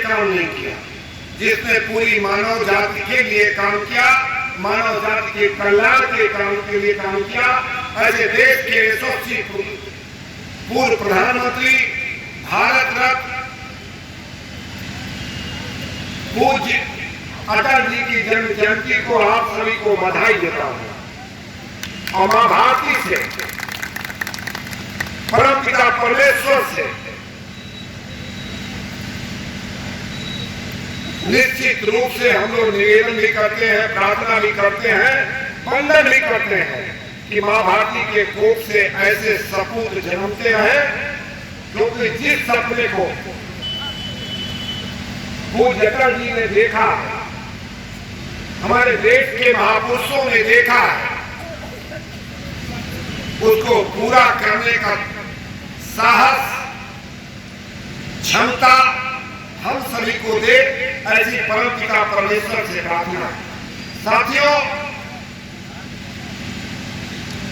काम नहीं किया, जिसने पूरी मानव जाति के लिए काम किया, मानव जाति के कल्याण के लिए काम किया, ऐसे देश के यशस्वी पूर्व प्रधानमंत्री, भारत रत्न पूज्य अटल जी की जन्म जयंती को आप सभी को बधाई देता हूं और मां भारती से, परम पिता परमेश्वर से निश्चित रूप से हम लोग निवेदन भी करते हैं, प्रार्थना भी करते हैं, वंदन भी करते हैं कि मां भारती के कोख से ऐसे सपूत जन्मते हैं, क्योंकि जिस सपने को पूज्य अटल जी ने देखा, हमारे देश के महापुरुषों ने देखा, उसको पूरा करने का साहस, क्षमता हम सभी को दे, ऐसी परम पिता परमेश्वर से प्रार्थना। साथियों,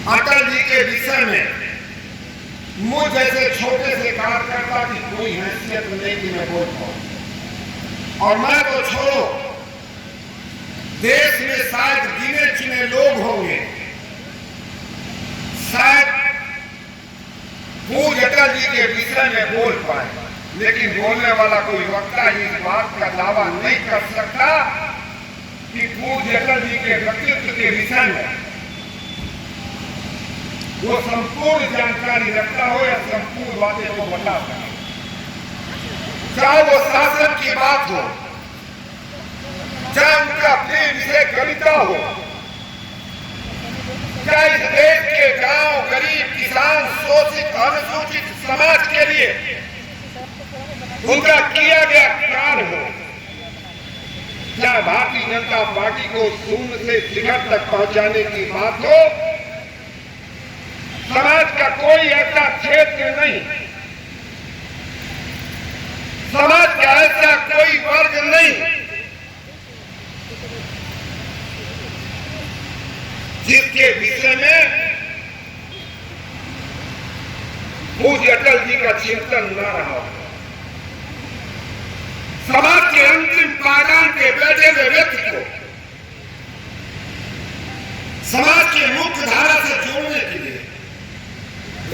अटल जी के विषय में मुझ जैसे छोटे से कार्यकर्ता की कोई हैसियत नहीं कि मैं बोल पाऊं, और मैं तो छोड़ो, देश में शायद गिने चुने लोग होंगे शायद पूज्य अटल जी के विषय में बोल पाए, लेकिन बोलने वाला कोई वक्ता इस बात का दावा नहीं कर सकता कि पूज्य अटल जी के व्यक्तित्व के विषय में वो संपूर्ण जानकारी रखता हो या संपूर्ण बातें को बता सके। चाहे वो शासन की बात हो, चाहे उनका प्रिय विषय कविता हो, चाहे इस देश के गांव, गरीब, किसान, शोषित, अनुसूचित समाज के लिए उनका किया गया कार्य हो, चाहे भारतीय जनता पार्टी को शून्य से शिखर तक पहुंचाने की बात हो, समाज का कोई ऐसा क्षेत्र नहीं, समाज का ऐसा कोई वर्ग नहीं जिसके विषय में पूज्य अटल जी का चिंतन न रहा हो। समाज के अंतिम पायदान पे बैठे हुए व्यक्ति को समाज के मुख्य धारा से जोड़ने के लिए,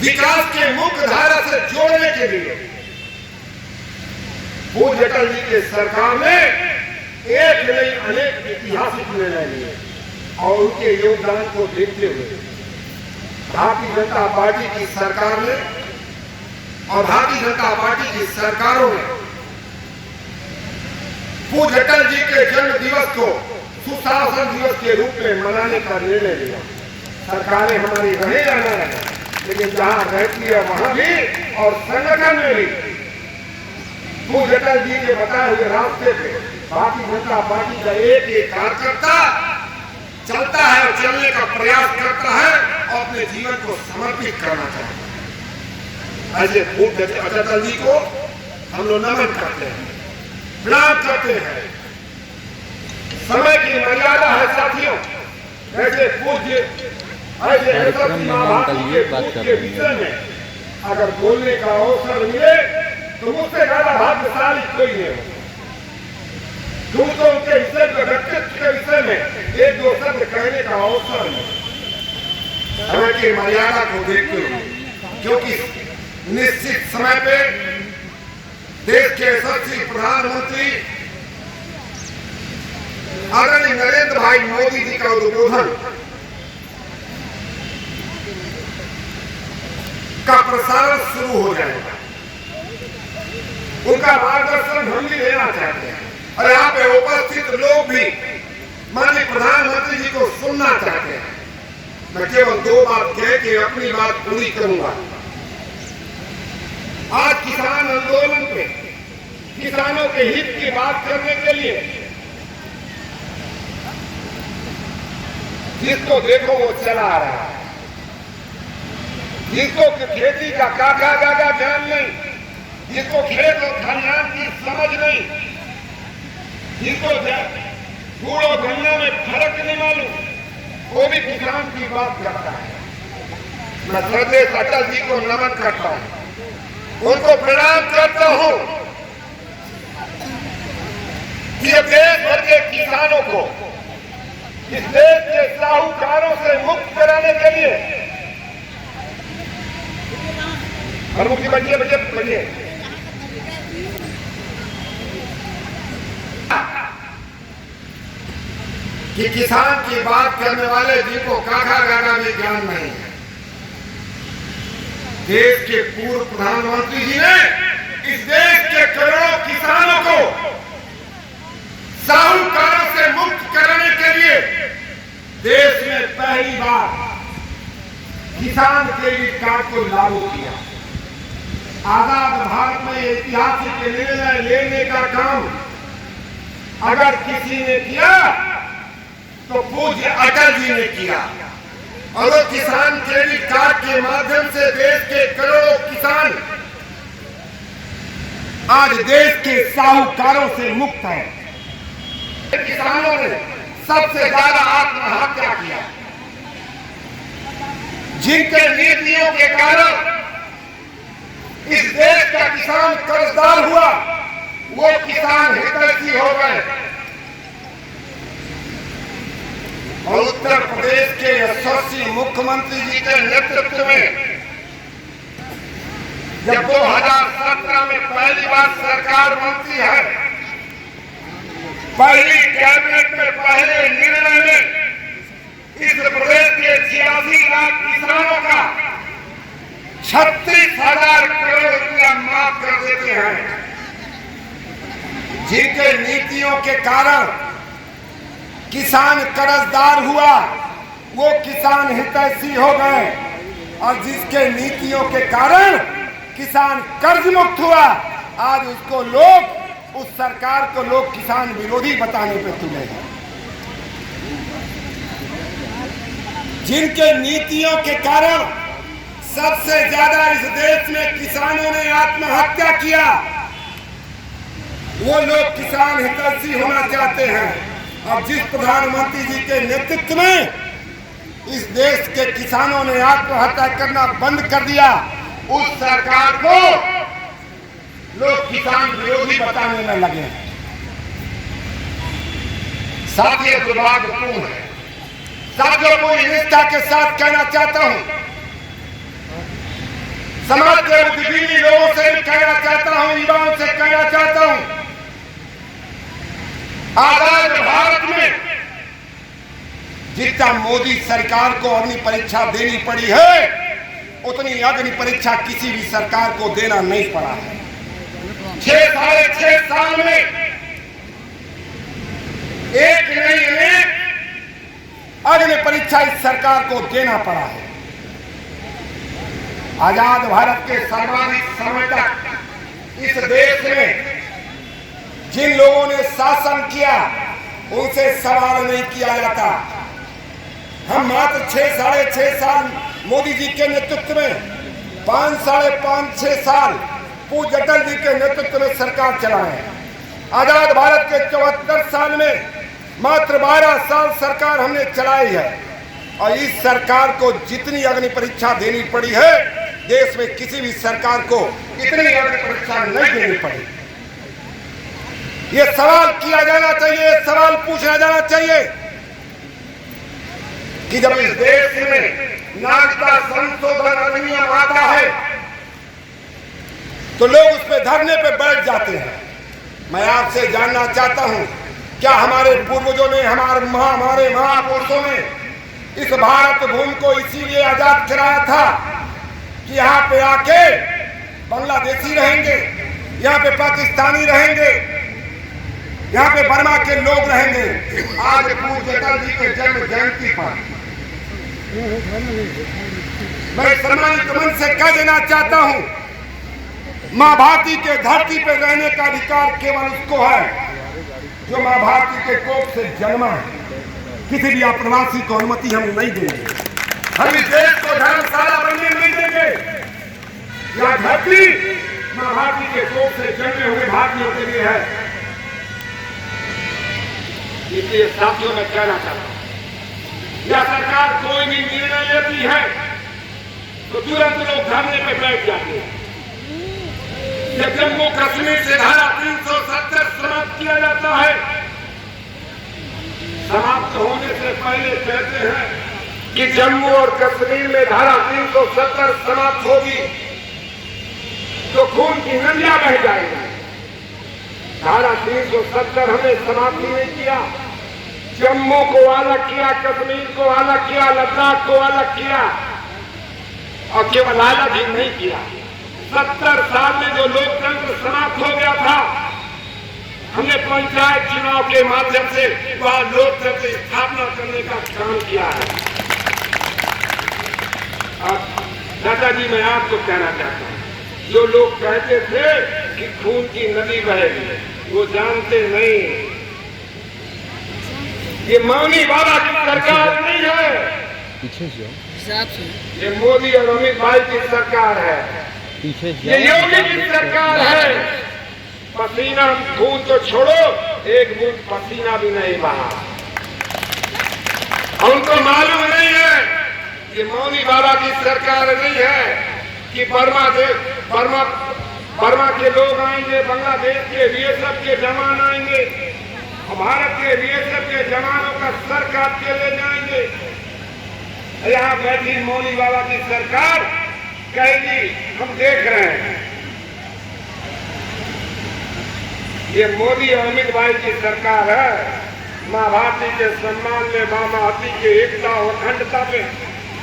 विकास के मुख्य धारा से जोड़ने के लिए पूज्य अटल जी के सरकार ने एक नहीं अनेक ऐतिहासिक निर्णय लिए, और उनके योगदान को देखते हुए भारतीय जनता पार्टी की सरकार ने और भारतीय जनता पार्टी की सरकारों ने पूज्य अटल जी के जन्म दिवस को सुशासन दिवस के रूप में मनाने का निर्णय लिया। सरकारें हमारी रहे या न रहे, लेकिन जहां रहती है वहां भी और संगठन में भी पूज्य अटल जी के बताए हुए रास्ते पे भारतीय जनता पार्टी का एक एक कार्यकर्ता चलता है और चलने का प्रयास करता है और अपने जीवन को समर्पित करना चाहता है। ऐसे पूज्य अटल जी को हम लोग नमन करते हैं, प्रणाम करते हैं। समय की मर्यादा है साथियों, ऐसे पूज्य ऐसे के विषय में अगर बोलने का अवसर मिले तो मुझसे ज्यादा भाग्यशाली कोई नहीं हो। दूसरों के विषय में, व्यक्तित्व के विषय में एक दो शब्द कहने का अवसर है, समय की मर्यादा को देखते हुए, क्योंकि निश्चित समय पे देश के यशस्वी प्रधानमंत्री आदरणीय नरेंद्र भाई मोदी जी का उद्बोधन का प्रसारण शुरू हो जाएगा। उनका मार्गदर्शन हम भी लेना चाहते हैं और यहाँ पे उपस्थित लोग भी माननीय प्रधानमंत्री जी को सुनना चाहते हैं। मैं केवल दो बात कह के अपनी बात पूरी करूंगा। आज किसान आंदोलन पे किसानों के हित की बात करने के लिए जिसको देखो वो चला आ रहा है, जिसको खेती का काका गागा ज्ञान नहीं, जिसको खेत और खलिहान की समझ नहीं, जिसको कूड़ और गन्ना में फर्क नहीं मालूम, वो भी किसान की बात करता है। मैं श्रद्धेय अटल जी को नमन करता हूं, उनको प्रणाम करता हूं ये देश भर के किसानों को इस देश के साहूकारों से मुक्त कराने के लिए मुक्ति बचिए बचिए बचिए कि किसान की बात करने वाले जिनको काका गागा भी ज्ञान नहीं है। देश के पूर्व प्रधानमंत्री जी ने इस देश के करोड़ों किसानों को साहूकारों से मुक्त कराने के लिए देश में पहली बार किसान क्रेडिट कार्ड को लागू किया। आजाद भारत में ऐतिहासिक निर्णय लेने का काम अगर किसी ने किया तो पूज्य अटल जी ने किया और वो किसान क्रेडिट कार्ड के माध्यम से देश के करोड़ों किसान आज देश के साहूकारों से मुक्त हैं। किसानों ने सबसे ज्यादा आत्महत्या किया, जिनके नीतियों के कारण इस देश का किसान कर्जदार हुआ, वो किसान हितैषी हो गए। और उत्तर प्रदेश के यशस्वी मुख्यमंत्री जी के नेतृत्व में जब 2017 में पहली बार सरकार बनती है, पहली कैबिनेट में पहले निर्णय में इस प्रदेश के 86 लाख किसानों का 36,000 करोड़ रुपया माफ कर देते हैं। जिनके नीतियों के कारण किसान कर्जदार हुआ, वो किसान हितैषी हो गए और जिसके नीतियों के कारण किसान कर्ज मुक्त हुआ, आज उसको लोग, उस सरकार को लोग किसान विरोधी बताने पे तुले हैं। जिनके नीतियों के कारण सबसे ज्यादा इस देश में किसानों ने आत्महत्या किया, वो लोग किसान हितैषी होना चाहते हैं। और जिस प्रधानमंत्री जी के नेतृत्व में इस देश के किसानों ने आत्महत्या करना बंद कर दिया, उस सरकार को लोग किसान विरोधी बताने में लगे। साथियों, दुर्भाग्यपूर्ण है। साथियों को निष्ठा के साथ कहना चाहता हूं, समाज के बुद्धिजीवी लोगों से कहना चाहता हूं, युवाओं से कहना चाहता हूं, आजाद भारत में जितना मोदी सरकार को अग्नि परीक्षा देनी पड़ी है, उतनी अग्नि परीक्षा किसी भी सरकार को देना नहीं पड़ा है। 6 साल में एक नहीं अनेक अग्नि परीक्षा इस सरकार को देना पड़ा है। आजाद भारत के सर्वाधिक समय तक इस देश में जिन लोगों ने शासन किया, उनसे सवाल नहीं किया जाता। हम मात्र 6-6.5 साल मोदी जी के नेतृत्व में, 5-5.5-6 साल पूज्य अटल जी के नेतृत्व में सरकार चलाए। आजाद भारत के 74 साल में मात्र 12 साल सरकार हमने चलाई है और इस सरकार को जितनी अग्नि परीक्षा देनी पड़ी है, देश में किसी भी सरकार को इतनी अग्नि परीक्षा नहीं देनी पड़ी। ये सवाल किया जाना चाहिए, सवाल पूछा जाना चाहिए कि जब इस देश में नागरिकता संशोधन अधिनियम आता है तो लोग उस पे धरने पे बैठ जाते हैं। मैं आपसे जानना चाहता हूं, क्या हमारे पूर्वजों ने, हमारे महापुरुषों ने इस भारत भूमि को इसीलिए आजाद कराया था कि यहाँ पे आके बांग्लादेशी रहेंगे, यहाँ पे पाकिस्तानी रहेंगे, यहाँ पे बर्मा के लोग रहेंगे। आज पूज्य अटल जी के जन्म जयंती पर मैं सम्मानित मन से कह देना चाहता हूँ, माँ भारती के धरती पर रहने का अधिकार केवल उसको है जो माँ भारती के कोख से जन्मा है। किसी भी अप्रवासी को अनुमति हम नहीं देंगे। हम इस देश को धर्मशाला बनने नहीं देंगे। यह धरती माँ भारती के कोख से जन्मे हुए भारतीयों के लिए है। इसलिए साथियों में कहना चाहता हूं, यह सरकार कोई भी निर्णय लेती है तो तुरंत लोग धरने पे बैठ जाते हैं। जब जम्मू कश्मीर से धारा 370 समाप्त किया जाता है समाप्त होने से पहले कहते हैं कि जम्मू और कश्मीर में धारा 370 समाप्त होगी तो खून की नदियां बह जाएगी। धारा 370 हमें समाप्त नहीं किया। जम्मू को अलग किया, कश्मीर को अलग किया, लद्दाख को अलग किया और केवल अलग ही नहीं किया। 70 साल में जो लोकतंत्र समाप्त हो गया था, हमने पंचायत चुनाव के माध्यम से वहां लोकतंत्र की स्थापना करने का काम किया है। अब दादा जी, मैं आपको कहना चाहता हूं, जो लोग कहते थे कि खून की नदी बहेगी, वो जानते नहीं, ये मौनी बाबा की सरकार नहीं है, पीछे से ये मोदी और अमित भाई की सरकार है, पीछे ये योगी की सरकार है। पसीना खून तो छोड़ो, एक बूंद पसीना भी नहीं बहा। उनको मालूम नहीं है कि मौनी बाबा की सरकार नहीं है कि बर्मा के लोग आएंगे, बांग्लादेश के बीएसएफ के जवान आएंगे, भारत के बीएसएफ के जवानों का सर काट के ले जाएंगे। यहाँ बैठी मौनी बाबा की सरकार कहेगी हम देख रहे हैं। ये मोदी और अमित भाई की सरकार है। माँ भारती के सम्मान में, माँ भारती के एकता और अखंडता पे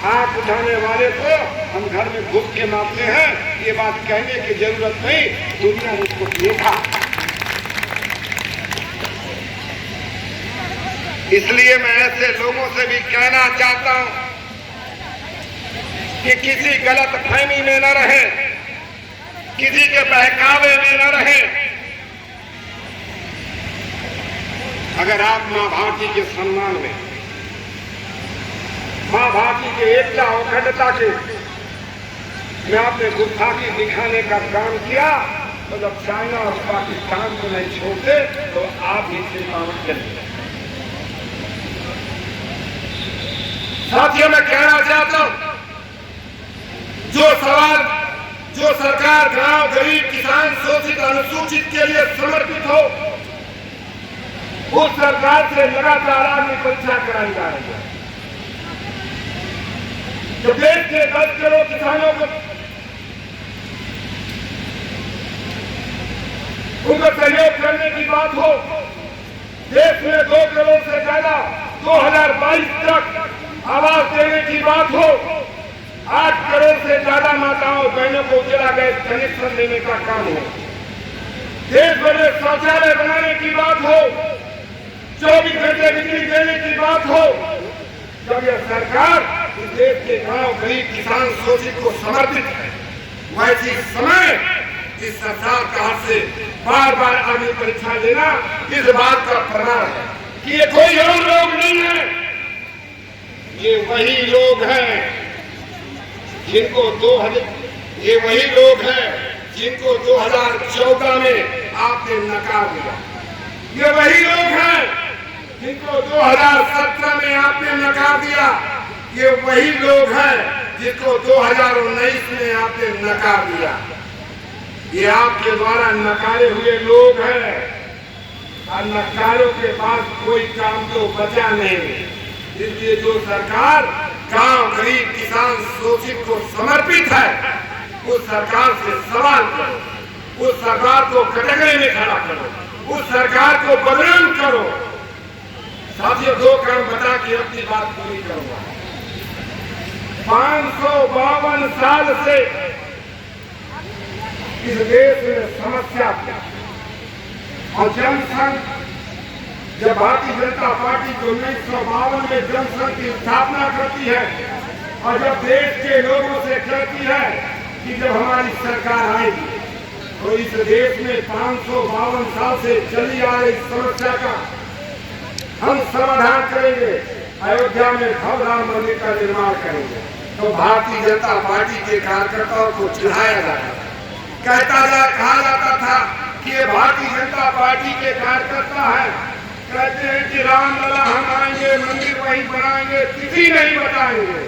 हाथ उठाने वाले को हम घर में घुस के मारते हैं। ये बात कहने की जरूरत नहीं, दुनिया ने इसको देखा। इसलिए मैं ऐसे लोगों से भी कहना चाहता हूं कि किसी गलत फहमी में न रहे, किसी के बहकावे में न रहे। अगर आप माँ भारती के सम्मान में, माँ भारती के एकता और अखंडता के में आपने गुस्ताखी दिखाने का काम किया, तो जब चाइना और पाकिस्तान को नहीं छोड़ते तो आप भी इसे काम करेंगे। साथियों, मैं कहना चाहता हूं, जो सरकार गांव, गरीब, किसान, शोषित, अनुसूचित के लिए समर्पित हो, उस सरकार से लगातार आगे परीक्षा कराई जा रही है। जो देश के 10 करोड़ किसानों को उनको सहयोग करने की बात हो, देश में 2 करोड़ से ज्यादा 2022 तक आवास देने की बात हो, 8 करोड़ से ज्यादा माताओं बहनों को उजाला गैस कनेक्शन देने का काम हो, देश भर में शौचालय बनाने की बात हो, 24 घंटे बिजली देने की बात हो, जब यह सरकार इस देश के गांव, गरीब, किसान, शोषित को समर्पित है, वैसी समय इस सरकार का हाथ से बार बार आगे परीक्षा लेना इस बात का प्रमाण है कि ये कोई और लोग नहीं है, ये वही लोग हैं जिनको 2014 में आपने नकार दिया। ये वही लोग हैं जिनको 2017 में आपने नकार दिया। ये वही लोग हैं जिनको 2019 में आपने नकार दिया। ये आपके द्वारा नकारे हुए लोग हैं और नकारों के पास कोई काम तो बचा नहीं। इसलिए जो सरकार गांव, गरीब, किसान, शोषित को समर्पित है, उस सरकार से सवाल करो, उस सरकार को कटघरे में खड़ा करो, उस सरकार को बदनाम करो। साथियों, 2 काम बता के अपनी बात पूरी करूंगा। 552 साल से इस देश में समस्या थी और जनसंघ, जब भारतीय जनता पार्टी 1952 में जनसंघ की स्थापना करती है और जब देश के लोगों से कहती है कि जब हमारी सरकार आएगी तो इस देश में 552 साल से चली आ रही समस्या का हम समाधान करेंगे, अयोध्या में भव्य राम मंदिर का निर्माण करेंगे। तो भारतीय जनता पार्टी के कार्यकर्ताओं को चिढ़ाया जाता था, कहा जाता था कि ये भारतीय जनता पार्टी के कार्यकर्ता है, कहते हैं कि रामलला हम आएंगे, मंदिर वहीं बनाएंगे, तिथि नहीं बताएंगे।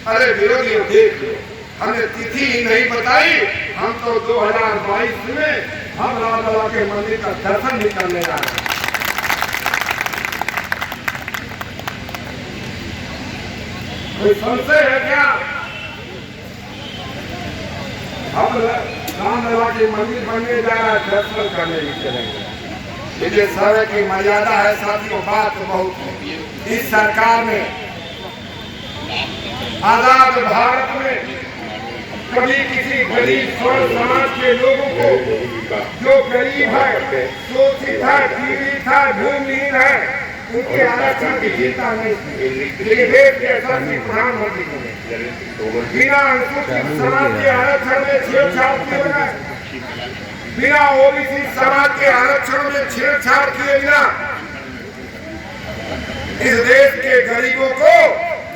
अरे विरोधियों, देख लो, हमने तिथि ही नहीं बताई, हम तो 2022 में हम रामलला के मंदिर का दर्शन भी करने जा रहे हैं। कोई संशय है क्या? अब रामलला की मंदिर बनने जा रहा है, दर्शन करने भी चलेंगे। ये समय की मर्यादा है साथियों, बात बहुत है। इस सरकार ने आजाद भारत में कभी किसी गरीब स्वर समाज के लोगों को, जो गरीब है, शोषित है, पीड़ित है, भूमिहीन है, उनके आरक्षण की चिंता नहीं की। देश के यशस्वी प्रधानमंत्री ने बिना अनुसूचित समाज के आरक्षण में छेड़छाड़ किए बिना, बिना ओबीसी समाज के आरक्षण में छेड़छाड़ किए बिना इस देश के गरीबों को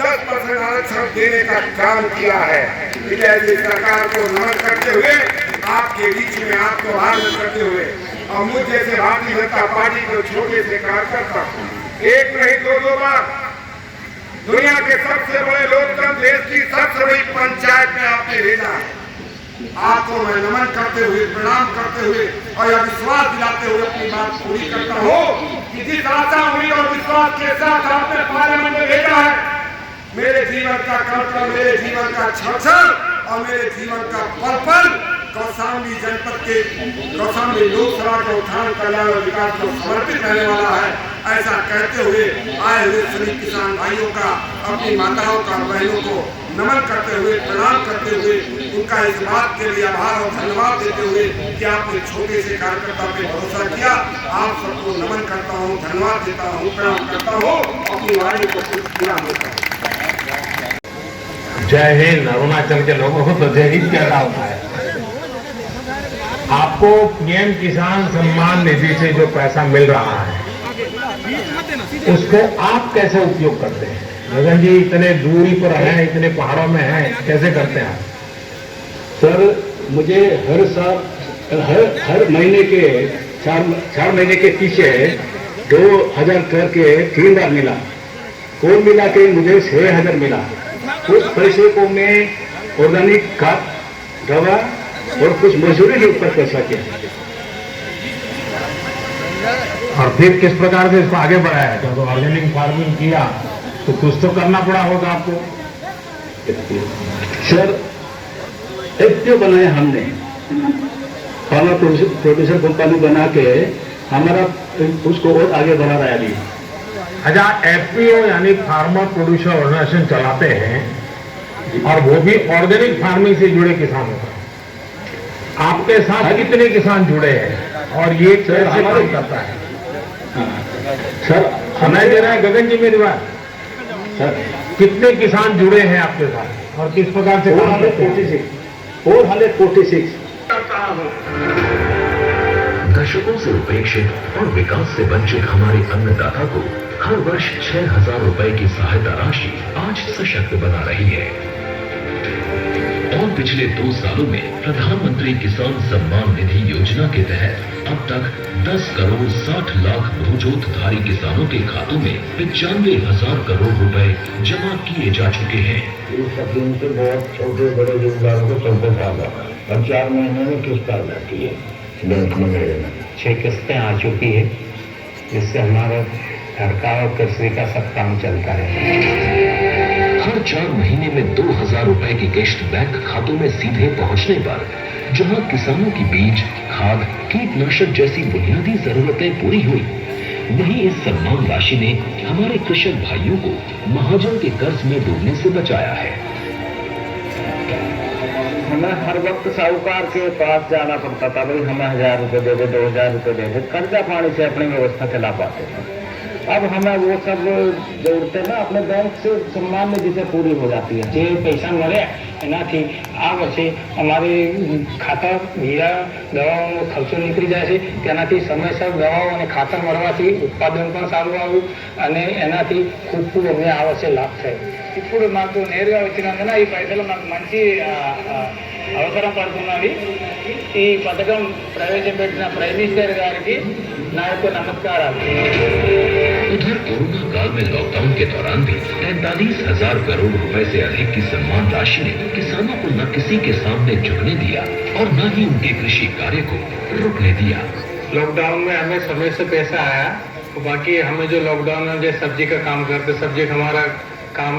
10% आरक्षण देने का काम किया है। इसलिए सरकार को नमन करते हुए, आपके बीच में आपको आह्वान करते हुए, और मुझ जैसे भारतीय जनता पार्टी को छोटे से कार्यकर्ता एक नहीं दो बार दुनिया के सबसे बड़े लोकतंत्र देश की सबसे बड़ी पंचायत में आपने भेजा है। आपको मैं नमन करते हुए, प्रणाम करते हुए और यह विश्वास दिलाते हुए अपनी बात पूरी करता हूँ कि जिस आशा, उम्मीद और विश्वास के साथ आपने पार्लियामेंट में भेजा है, मेरे जीवन का कर्तव्य, मेरे जीवन का क्षण और मेरे जीवन का पल कौशाम्बी जनपद के कौशाम्बी लोकसभा के उत्थान, कल्याण और विकास को समर्पित रहने वाला है। ऐसा कहते हुए आए हुए सभी किसान भाइयों का, अपनी माताओं का, बहनों को नमन करते हुए, प्रणाम करते हुए, उनका इस बात के लिए आभार और धन्यवाद देते हुए कि आपने छोटे से कार्यकर्ता पे भरोसा किया, आप सबको नमन करता हूँ, धन्यवाद देता हूँ, प्रणाम करता हूँ, अपनी वाणी को पूरा होता हूँ। जय हिंद। अरुणाचल के लोगों को तो जय हिंद कहना होता है। आपको पीएम किसान सम्मान निधि से जो पैसा मिल रहा है, उसको आप कैसे उपयोग करते हैं? गगन जी इतने दूरी पर हैं, इतने पहाड़ों में हैं, कैसे करते हैं? सर, मुझे हर साल हर महीने के 4 महीने के पीछे 2000 करके 3 बार मिला। कुल मिला के मुझे 6000 मिला। उस पैसे को मैं ऑर्गेनिक खाद, दवा और कुछ मजदूरी के ऊपर पैसा किया। और फिर किस प्रकार से इसको आगे बढ़ाया? जब ऑर्गेनिक फार्मिंग किया तो कुछ तो करना पड़ा होगा आपको। सर, एफपीओ बनाया हमने, फार्मर प्रोड्यूसर कंपनी बना के हमारा उसको और आगे बढ़ा रहा है अभी। अच्छा, एफपीओ यानी फार्मर प्रोड्यूसर ऑर्गेनाइजेशन चलाते हैं और वो भी ऑर्गेनिक फार्मिंग से जुड़े किसानों का। आपके साथ कितने किसान जुड़े हैं और ये कैसे काम करता है? सर, सुनाई दे रहा है गगन जी मेरी बात? सर, कितने किसान जुड़े हैं आपके साथ और किस प्रकार से काम करते हैं? 446 दशकों से उपेक्षित और विकास से वंचित हमारे अन्नदाता को हर वर्ष 6000 रुपए की सहायता राशि आज सशक्त बना रही है। और पिछले 2 सालों में प्रधानमंत्री किसान सम्मान निधि योजना के तहत अब तक 10 करोड़ 60 लाख भूजोतधारी किसानों के खातों में 95,000 करोड़ रुपए जमा किए जा चुके हैं। इस स्कीम से बहुत छोटे बड़े दुकानदारों को सबको फायदा और 4 महीने में किस्त आ जाती है बैंक में मेरे में। 6 किस्तें आ चुकी है, जिससे हमारा घर का और कृषि का सब काम चलता है। हर 4 महीने में 2000 रुपए की किश्त बैंक खातों में सीधे पहुंचने पर जहां किसानों की बीज, खाद, कीटनाशक जैसी बुनियादी जरूरतें पूरी हुई, वहीं इस सम्मान राशि ने हमारे कृषक भाइयों को महाजन के कर्ज में डूबने से बचाया है। हमें हर वक्त साहूकार के पास जाना पड़ता था, भाई हमें 1000 रुपये दे दे, 2000 रुपये दे दे, कर्जा पानी से अपनी व्यवस्था चला पाते थे। अब हमें वो सब जरूरतें ना अपने बैंक से सम्मान निधि से पूरी हो जाती है। જે પૈસા મળે એનાથી આ વર્ષે અમારી ખાતર, બીજા, દવાઓનો ખર્ચો નીકળી જાય છે, તેનાથી સમયસર દવાઓ અને ખાતર મળવાથી ઉત્પાદન પણ સારું આવ્યું અને એનાથી ખૂબ અમને આ વર્ષે લાભ થયો. ఇప్పుడు మాకు నేరుగా వచ్చినందున ఈ పైసలు మాకు మంచి అవసరం పడుతున్నది. ఈ పథకం ప్రవేశపెట్టిన ప్రైమ్ మినిస్టర్ గారికి నా యొక్క నమస్కారాలు. उधर कोरोना काल में लॉकडाउन के दौरान भी 43,000 करोड़ रुपए से अधिक की सम्मान राशि ने किसानों को न किसी के सामने झुकने दिया और न ही उनके कृषि कार्य को रुकने दिया। लॉकडाउन में हमें समय से पैसा आया, तो बाकी हमें जो लॉकडाउन में जो सब्जी का काम करते, सब्जी का हमारा काम